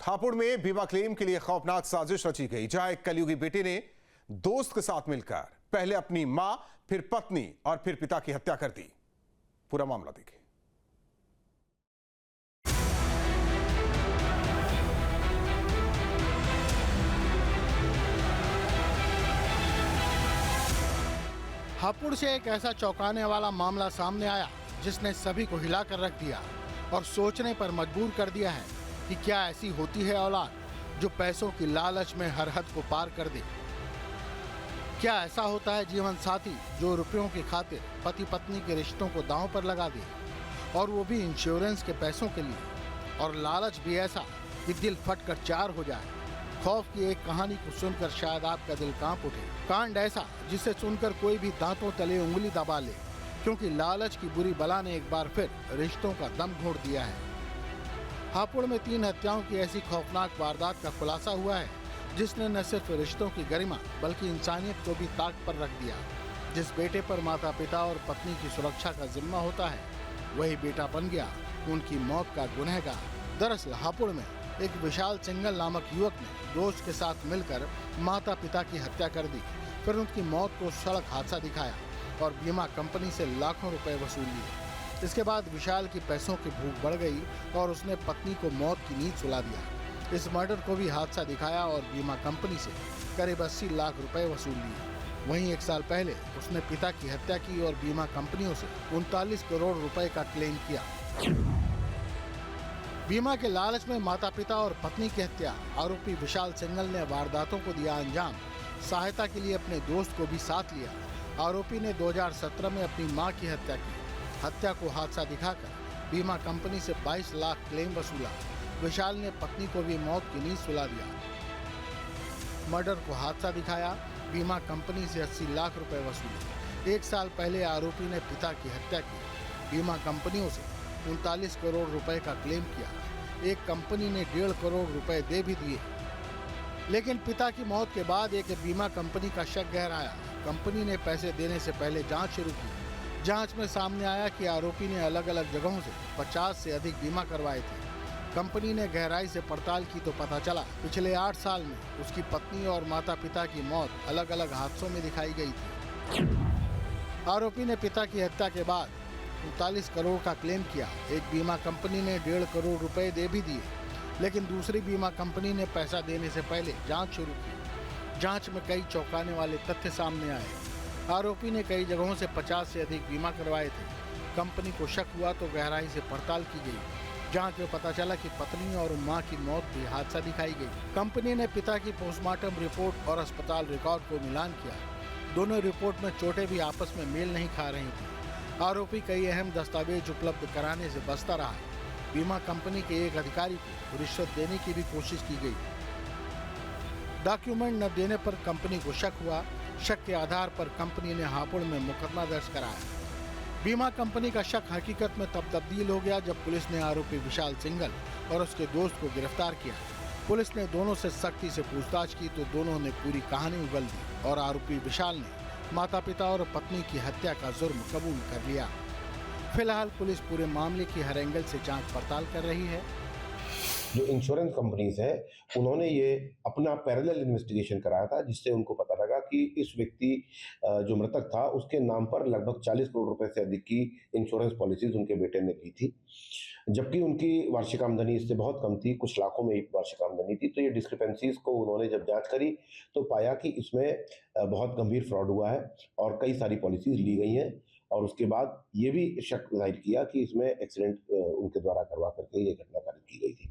हापुड़ में बीमा क्लेम के लिए खौफनाक साजिश रची गई, जहां एक कलयुगी बेटे ने दोस्त के साथ मिलकर पहले अपनी मां, फिर पत्नी और फिर पिता की हत्या कर दी। पूरा मामला देखिए। हापुड़ से एक ऐसा चौंकाने वाला मामला सामने आया जिसने सभी को हिलाकर रख दिया और सोचने पर मजबूर कर दिया है कि क्या ऐसी होती है औलाद जो पैसों की लालच में हर हद को पार कर दे। क्या ऐसा होता है जीवन साथी जो रुपयों की खातिर पति पत्नी के रिश्तों को दांव पर लगा दे, और वो भी इंश्योरेंस के पैसों के लिए। और लालच भी ऐसा कि दिल फटकर चार हो जाए। खौफ की एक कहानी को सुनकर शायद आपका दिल कांप उठे। कांड ऐसा जिसे सुनकर कोई भी दांतों तले उंगली दबा ले, क्योंकि लालच की बुरी बला ने एक बार फिर रिश्तों का दम घोट दिया है। हापुड़ में 3 हत्याओं की ऐसी खौफनाक वारदात का खुलासा हुआ है जिसने न सिर्फ रिश्तों की गरिमा बल्कि इंसानियत को भी ताक पर रख दिया। जिस बेटे पर माता पिता और पत्नी की सुरक्षा का जिम्मा होता है, वही बेटा बन गया उनकी मौत का गुनहगार। दरअसल हापुड़ में एक विशाल सिंगल नामक युवक ने दोस्त के साथ मिलकर माता पिता की हत्या कर दी, फिर उनकी मौत को सड़क हादसा दिखाया और बीमा कंपनी से लाखों रुपए वसूल लिए। इसके बाद विशाल की पैसों की भूख बढ़ गई और उसने पत्नी को मौत की नींद सुला दिया। इस मर्डर को भी हादसा दिखाया और बीमा कंपनी से करीब 80 लाख रुपए वसूल लिए। वहीं 1 साल पहले उसने पिता की हत्या की और बीमा कंपनियों से 39 करोड़ रुपए का क्लेम किया। बीमा के लालच में माता पिता और पत्नी की हत्या। आरोपी विशाल सिंगल ने वारदातों को दिया अंजाम। सहायता के लिए अपने दोस्त को भी साथ लिया। आरोपी ने 2017 में अपनी मां की हत्या की। हत्या को हादसा दिखाकर बीमा कंपनी से 22 लाख क्लेम वसूला। विशाल ने पत्नी को भी मौत की नींद सुला दिया। मर्डर को हादसा दिखाया, बीमा कंपनी से 80 लाख रुपए वसूले। 1 साल पहले आरोपी ने पिता की हत्या की। बीमा कंपनियों से 39 करोड़ रुपए का क्लेम किया। एक कंपनी ने 1.5 करोड़ रुपए दे भी दिए, लेकिन पिता की मौत के बाद एक बीमा कंपनी का शक गहराया। कंपनी ने पैसे देने से पहले जांच शुरू की। जांच में सामने आया कि आरोपी ने अलग अलग जगहों से 50 से अधिक बीमा करवाए थे। कंपनी ने गहराई से पड़ताल की तो पता चला पिछले 8 साल में उसकी पत्नी और माता पिता की मौत अलग अलग हादसों में दिखाई गई थी। आरोपी ने पिता की हत्या के बाद 39 करोड़ का क्लेम किया। एक बीमा कंपनी ने 1.5 करोड़ रुपए दे भी दिए, लेकिन दूसरी बीमा कंपनी ने पैसा देने से पहले जांच शुरू की। जांच में कई चौंकाने वाले तथ्य सामने आए। आरोपी ने कई जगहों से 50 से अधिक बीमा करवाए थे। कंपनी को शक हुआ तो गहराई से पड़ताल की गई। जांच में पता चला कि पत्नी और मां की मौत भी हादसा दिखाई गई। कंपनी ने पिता की पोस्टमार्टम रिपोर्ट और अस्पताल रिकॉर्ड को मिलान किया। दोनों रिपोर्ट में चोटें भी आपस में मेल नहीं खा रही थी। आरोपी कई अहम दस्तावेज उपलब्ध कराने से बचता रहा। बीमा कंपनी के एक अधिकारी को रिश्वत देने की भी कोशिश की गई। डॉक्यूमेंट न देने पर कंपनी को शक हुआ। शक के आधार पर कंपनी ने हापुड़ में मुकदमा दर्ज कराया। बीमा कंपनी का शक हकीकत में तब तब्दील हो गया जब पुलिस ने आरोपी विशाल सिंगल और उसके दोस्त को गिरफ्तार किया। पुलिस ने दोनों से सख्ती से पूछताछ की तो दोनों ने पूरी कहानी उगल दी और आरोपी विशाल ने माता पिता और पत्नी की हत्या का जुर्म कबूल कर लिया। फिलहाल पुलिस पूरे मामले की हर एंगल से जांच पड़ताल कर रही है। जो इंश्योरेंस कंपनीज है, उन्होंने ये अपना पैरेलल इन्वेस्टिगेशन कराया था, जिससे उनको पता लगा कि इस व्यक्ति जो मृतक था उसके नाम पर लगभग 40 करोड़ रुपए से अधिक की इंश्योरेंस पॉलिसीज उनके बेटे ने ली थी, जबकि उनकी वार्षिक आमदनी इससे बहुत कम थी, कुछ लाखों में वार्षिक आमदनी थी। तो ये डिस्क्रिपेंसीज को उन्होंने जब जांच करी तो पाया कि इसमें बहुत गंभीर फ्रॉड हुआ है और कई सारी पॉलिसीज ली गई हैं। और उसके बाद ये भी शक जाहिर किया कि इसमें एक्सीडेंट उनके द्वारा करवा करके ये घटना कारित की गई थी।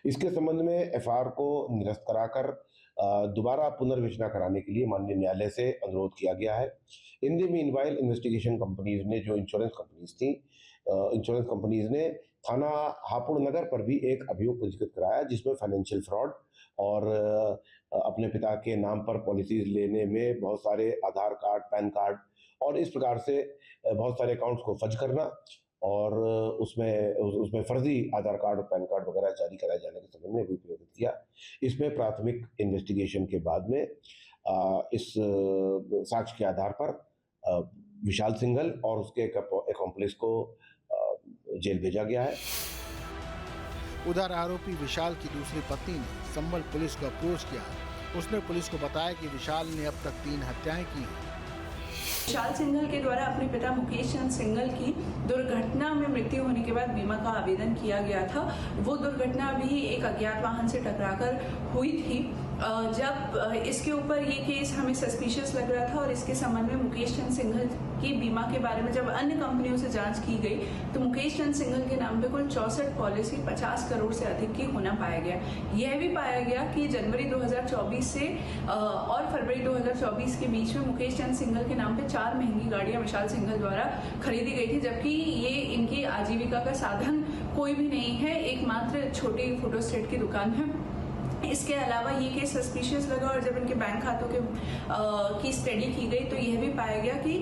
इसके संबंध में एफआईआर को निरस्त कराकर दोबारा पुनर्विवेचना कराने के लिए माननीय न्यायालय से अनुरोध किया गया है। In the meanwhile investigation companies ने, जो इंश्योरेंस कंपनीज थी, इंश्योरेंस कंपनीज ने थाना हापुड़ नगर पर भी एक अभियोग पंजीकृत कराया, जिसमें फाइनेंशियल फ्रॉड और अपने पिता के नाम पर पॉलिसीज लेने में बहुत सारे आधार कार्ड, पैन कार्ड और इस प्रकार से बहुत सारे अकाउंट्स को फर्ज करना और उसमें फर्जी आधार कार्ड और पैन कार्ड वगैरह जारी कराए जाने के संबंध में भी प्रेरित किया। इसमें प्राथमिक इन्वेस्टिगेशन के बाद में इस साक्ष्य के आधार पर विशाल सिंघल और उसके एक अकॉम्प्लिस को जेल भेजा गया है। उधर आरोपी विशाल की दूसरी पत्नी ने संभल पुलिस को अप्रोच किया। उसने पुलिस को बताया कि विशाल ने अब तक 3 हत्याएं की हैं। विशाल सिंघल के द्वारा अपने पिता मुकेश चंद्र सिंघल की दुर्घटना में मृत्यु होने के बाद बीमा का आवेदन किया गया था। वो दुर्घटना भी एक अज्ञात वाहन से टकराकर हुई थी। जब इसके ऊपर ये केस हमें सस्पिशियस लग रहा था और इसके संबंध में मुकेश चंद्र सिंघल की बीमा के बारे में जब अन्य कंपनियों से जांच की गई तो मुकेश चंद्र सिंघल के नाम पे कुल 64 पॉलिसी 50 करोड़ से अधिक की होना पाया गया। यह भी पाया गया कि जनवरी 2024 से और फरवरी 2024 के बीच में मुकेश चंद्र सिंघल के नाम पे 4 महंगी गाड़ियां विशाल सिंघल द्वारा खरीदी गई थी, जबकि ये इनकी आजीविका का साधन कोई भी नहीं है, एकमात्र छोटी फोटोस्टेट की दुकान है। इसके अलावा ये केस सस्पिशियस लगा और जब इनके बैंक खातों के की स्टडी की गई तो यह भी पाया गया कि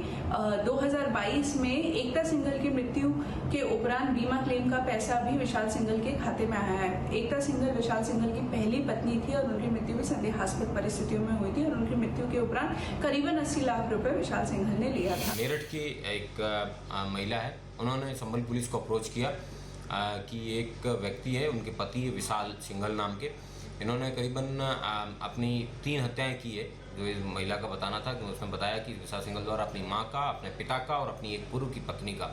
2022 में एकता सिंघल की मृत्यु के उपरांत बीमा क्लेम का पैसा भी विशाल सिंघल के खाते में आया है। एकता सिंघल विशाल सिंघल की पहली पत्नी थी और उनकी मृत्यु भी संदेहास्पद परिस्थितियों में हुई थी और उनकी मृत्यु के उपरांत करीबन 80 लाख रुपए विशाल सिंघल ने लिया था। मेरठ की एक महिला है, उन्होंने संभल पुलिस को अप्रोच किया कि एक व्यक्ति है, उनके पति है विशाल सिंघल नाम के, इन्होंने करीबन अपनी 3 हत्याएं की है। जो इस महिला का बताना था कि उसने बताया कि विशाल सिंघल द्वारा अपनी मां का, अपने पिता का और अपनी एक पूर्व की पत्नी का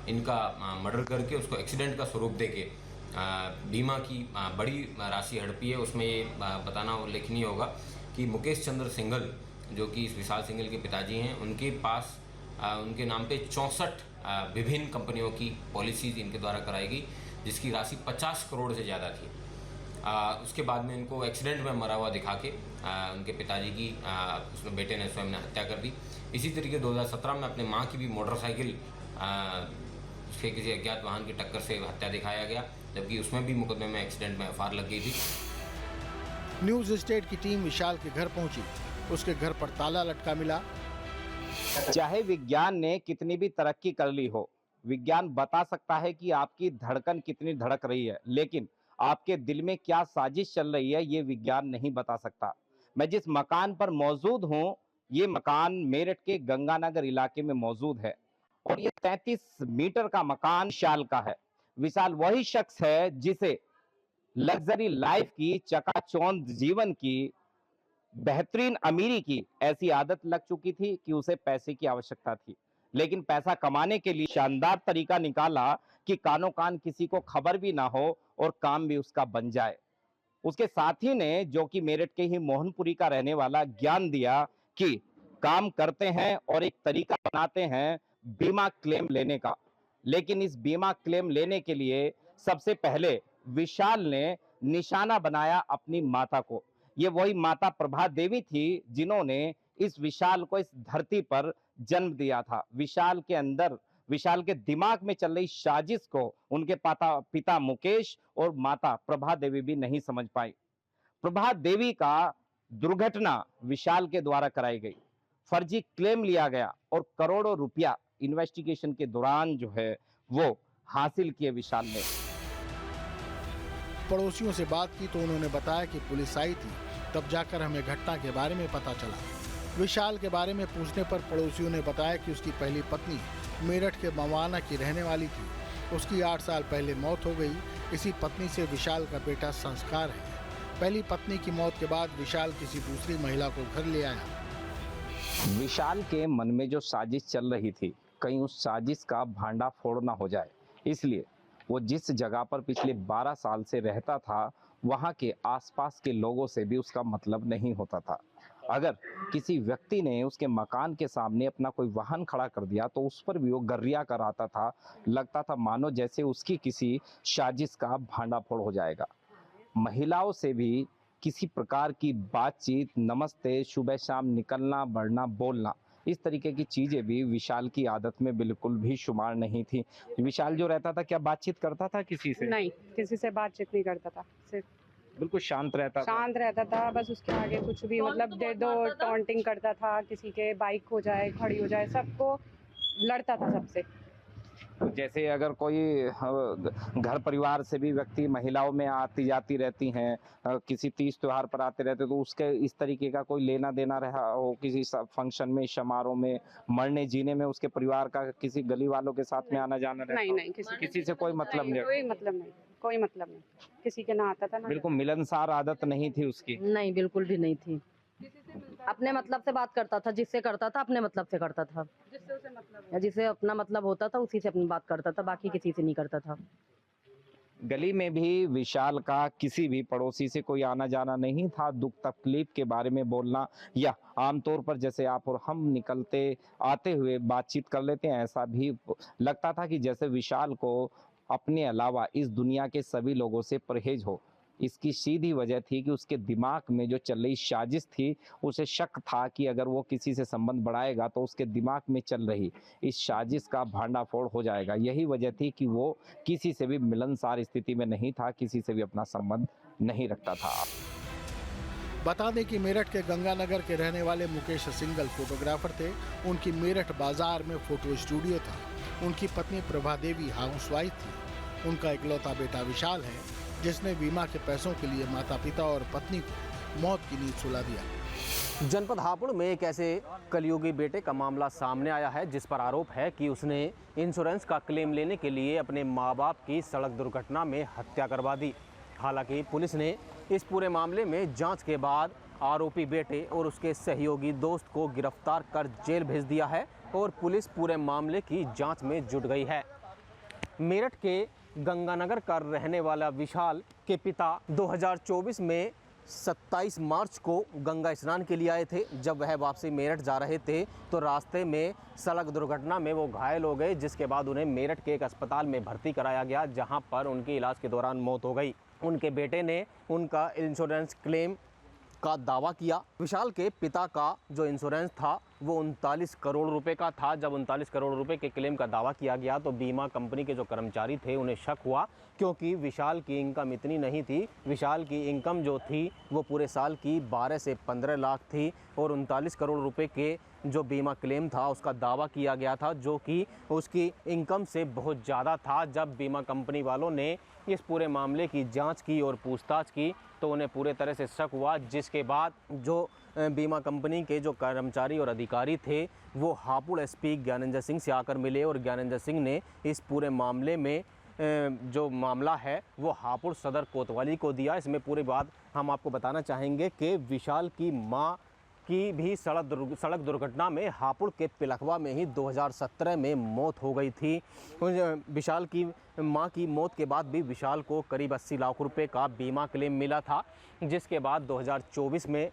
इनका मर्डर करके उसको एक्सीडेंट का स्वरूप देके बीमा की बड़ी राशि हड़पी है। उसमें ये बताना उल्लेखनीय होगा कि मुकेश चंद्र सिंघल जो कि इस विशाल सिंघल के पिताजी हैं, उनके पास उनके नाम पे 64 विभिन्न कंपनियों की पॉलिसीज इनके द्वारा कराई गई, जिसकी राशि 50 करोड़ से ज़्यादा थी। उसके बाद में इनको एक्सीडेंट में मरा हुआ दिखा के उनके पिताजी की उसमें बेटे ने स्वयं ने हत्या कर दी। इसी तरीके 2017 में अपने मां की भी मोटरसाइकिल उसके किसी अज्ञात वाहन की टक्कर से हत्या दिखाया गया, जबकि उसमें भी मुकदमे में एक्सीडेंट में एफआईआर लग गई थी। न्यूज स्टेट की टीम विशाल के घर पहुंची। उसके घर पर ताला लटका मिला। चाहे विज्ञान ने कितनी भी तरक्की कर ली हो, विज्ञान बता सकता है कि आपकी धड़कन कितनी धड़क रही है, लेकिन आपके दिल में क्या साजिश चल रही है ये विज्ञान नहीं बता सकता। मैं जिस मकान पर मौजूद हूं, ये मकान मेरठ के गंगानगर इलाके में मौजूद है और ये 33 मीटर का मकान विशाल का है। विशाल वही शख्स है जिसे लग्जरी लाइफ की, चकाचौंध जीवन की, बेहतरीन अमीरी की ऐसी आदत लग चुकी थी कि उसे पैसे की आवश्यकता थी, लेकिन पैसा कमाने के लिए शानदार तरीका निकाला कि कानो कान किसी को खबर भी ना हो और काम भी उसका बन जाए। उसके साथी ने, जो कि मेरठ के ही मोहनपुरी का रहने वाला, ज्ञान दिया कि काम करते हैं और एक तरीका बनाते हैं बीमा क्लेम लेने का। लेकिन इस बीमा क्लेम लेने के लिए सबसे पहले विशाल ने निशाना बनाया अपनी माता को। ये वही माता प्रभा देवी थी जिन्होंने इस विशाल को इस धरती पर जन्म दिया था। विशाल के अंदर, विशाल के दिमाग में चल रही साजिश को उनके पिता मुकेश और माता प्रभा देवी भी नहीं समझ पाई। प्रभा देवी का दुर्घटना विशाल के द्वारा कराई गई, फर्जी क्लेम लिया गया और करोड़ों रुपया इन्वेस्टिगेशन के दौरान जो है वो हासिल किए विशाल ने। पड़ोसियों से बात की तो उन्होंने बताया कि पुलिस आई थी, तब जाकर हमें घटना के बारे में पता चला। विशाल के बारे में पूछने पर पड़ोसियों ने बताया कि उसकी पहली पत्नी मेरठ के मवाना की रहने वाली थी। उसकी 8 साल पहले मौत हो गई। इसी पत्नी से विशाल का बेटा संस्कार है। पहली पत्नी की मौत के बाद विशाल किसी दूसरी महिला को घर ले आया। विशाल के मन में जो साजिश चल रही थी, कहीं उस साजिश का भांडाफोड़ ना हो जाए, इसलिए वो जिस जगह पर पिछले 12 साल से रहता था, वहाँ के आसपास के लोगों से भी उसका मतलब नहीं होता था। अगर किसी व्यक्ति ने उसके मकान के सामने अपना कोई वाहन खड़ा कर दिया तो उस पर भी वो गर्रिया कराता था। लगता था मानो जैसे उसकी किसी साजिश का भांडाफोड़ हो जाएगा। महिलाओं से भी किसी प्रकार की बातचीत, नमस्ते, सुबह शाम निकलना, बढ़ना, बोलना, इस तरीके की चीजें भी विशाल की आदत में बिल्कुल भी शुमार नहीं थी। विशाल जो रहता था, क्या बातचीत करता था किसी से? नहीं, किसी से बातचीत नहीं करता था, सिर्फ बिल्कुल शांत रहता था। बस उसके आगे कुछ भी मतलब दे दो टॉन्टिंग करता था, किसी के बाइक हो जाए, खड़ी हो जाए, सबको लड़ता था सबसे। जैसे अगर कोई घर परिवार से भी व्यक्ति महिलाओं में आती जाती रहती हैं, किसी तीज त्योहार पर आते रहते, तो उसके इस तरीके का कोई लेना देना रहा हो, किसी फंक्शन में, समारोह में, मरने जीने में उसके परिवार का किसी गली वालों के साथ में आना जाना रहता? नहीं, किसी से कोई मतलब नहीं? कोई मतलब नहीं। कोई मतलब नहीं, किसी के ना आता था ना बिल्कुल मिलनसार आदत नहीं थी उसकी। नहीं, बिल्कुल भी नहीं थी। अपने मतलब से बात करता था, जिससे करता था अपने मतलब से करता था, जिससे उसे मतलब या जिसे अपना मतलब होता था उसी से अपनी बात करता था, बाकी किसी से नहीं करता था। गली में भी विशाल का किसी भी पड़ोसी से कोई आना जाना नहीं था। दुख तकलीफ के बारे में बोलना या आमतौर पर जैसे आप और हम निकलते आते हुए बातचीत कर लेते हैं, ऐसा भी लगता था कि जैसे विशाल को अपने अलावा इस दुनिया के सभी लोगों से परहेज हो। इसकी सीधी वजह थी कि उसके दिमाग में जो चल रही साजिश थी, उसे शक था कि अगर वो किसी से संबंध बढ़ाएगा तो उसके दिमाग में चल रही इस साजिश का भांडाफोड़ हो जाएगा। यही वजह थी कि वो किसी से भी मिलनसार स्थिति में नहीं था, किसी से भी अपना संबंध नहीं रखता था। बता दें कि मेरठ के गंगानगर के रहने वाले मुकेश सिंगल फोटोग्राफर थे। उनकी मेरठ बाजार में फोटो स्टूडियो था। उनकी पत्नी प्रभा देवी हाउसवाइफ थी। उनका इकलौता बेटा विशाल है, जिसने बीमा के पैसों के लिए माता पिता और पत्नी को मौत की नींद सुला दिया। जनपद हापुड़ में एक ऐसे कलयुगी बेटे का मामला सामने आया है जिस पर आरोप है कि उसने इंश्योरेंस का क्लेम लेने के लिए अपने मां बाप की सड़क दुर्घटना में हत्या करवा दी। हालांकि पुलिस ने इस पूरे मामले में जांच के बाद आरोपी बेटे और उसके सहयोगी दोस्त को गिरफ्तार कर जेल भेज दिया है और पुलिस पूरे मामले की जांच में जुट गई है। मेरठ के गंगानगर का रहने वाला विशाल के पिता 2024 में 27 मार्च को गंगा स्नान के लिए आए थे। जब वह वापसी मेरठ जा रहे थे तो रास्ते में सड़क दुर्घटना में वो घायल हो गए, जिसके बाद उन्हें मेरठ के एक अस्पताल में भर्ती कराया गया, जहां पर उनके इलाज के दौरान मौत हो गई। उनके बेटे ने उनका इंश्योरेंस क्लेम का दावा किया। विशाल के पिता का जो इंश्योरेंस था वो 39 करोड़ रुपए का था। जब 39 करोड़ रुपए के क्लेम का दावा किया गया तो बीमा कंपनी के जो कर्मचारी थे उन्हें शक हुआ, क्योंकि विशाल की इनकम इतनी नहीं थी। विशाल की इनकम जो थी वो पूरे साल की 12 से 15 लाख थी और 39 करोड़ रुपए के जो बीमा क्लेम था उसका दावा किया गया था, जो कि उसकी इनकम से बहुत ज़्यादा था। जब बीमा कंपनी वालों ने इस पूरे मामले की जांच की और पूछताछ की तो उन्हें पूरे तरह से शक हुआ, जिसके बाद जो बीमा कंपनी के जो कर्मचारी और अधिकारी थे वो हापुड़ एसपी ज्ञानेंद्र सिंह से आकर मिले और ज्ञानेंद्र सिंह ने इस पूरे मामले में जो मामला है वो हापुड़ सदर कोतवाली को दिया। इसमें पूरी बात हम आपको बताना चाहेंगे कि विशाल की मां की भी सड़क दुर्घटना में हापुड़ के पिलखवा में ही 2017 में मौत हो गई थी। विशाल की मां की मौत के बाद भी विशाल को करीब 80 लाख रुपए का बीमा क्लेम मिला था, जिसके बाद 2024 में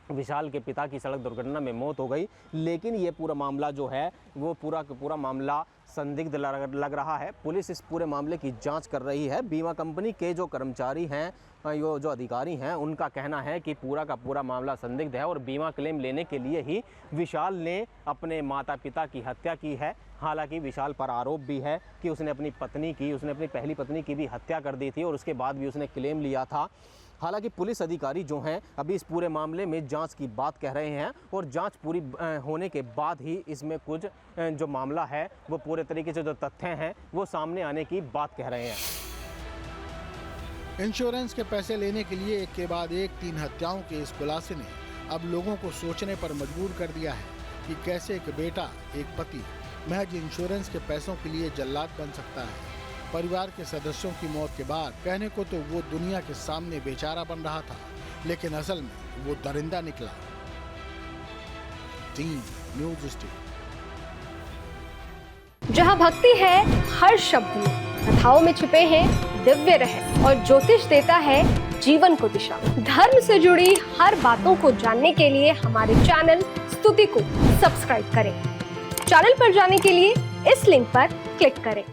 विशाल के पिता की सड़क दुर्घटना में मौत हो गई। लेकिन ये पूरा मामला जो है वो पूरा मामला संदिग्ध लग रहा है। पुलिस इस पूरे मामले की जांच कर रही है। बीमा कंपनी के जो कर्मचारी हैं, जो अधिकारी हैं, उनका कहना है कि पूरा का पूरा मामला संदिग्ध है और बीमा क्लेम लेने के लिए ही विशाल ने अपने माता पिता की हत्या की है। हालांकि विशाल पर आरोप भी है कि उसने अपनी पहली पत्नी की भी हत्या कर दी थी और उसके बाद भी उसने क्लेम लिया था। हालांकि पुलिस अधिकारी जो हैं अभी इस पूरे मामले में जांच की बात कह रहे हैं और जांच पूरी होने के बाद ही इसमें कुछ जो मामला है वो पूरे तरीके से जो तथ्य हैं वो सामने आने की बात कह रहे हैं। इंश्योरेंस के पैसे लेने के लिए एक के बाद एक 3 हत्याओं के इस खुलासे ने अब लोगों को सोचने पर मजबूर कर दिया है कि कैसे एक बेटा, एक पति महज इंश्योरेंस के पैसों के लिए जल्लाद बन सकता है। परिवार के सदस्यों की मौत के बाद कहने को तो वो दुनिया के सामने बेचारा बन रहा था, लेकिन असल में वो दरिंदा निकला। Team news studio. जहाँ भक्ति है हर शब्द में, कथाओं में छिपे हैं दिव्य रहस्य और ज्योतिष देता है जीवन को दिशा। धर्म से जुड़ी हर बातों को जानने के लिए हमारे चैनल स्तुति को सब्सक्राइब करें। चैनल पर जाने के लिए इस लिंक पर क्लिक करें।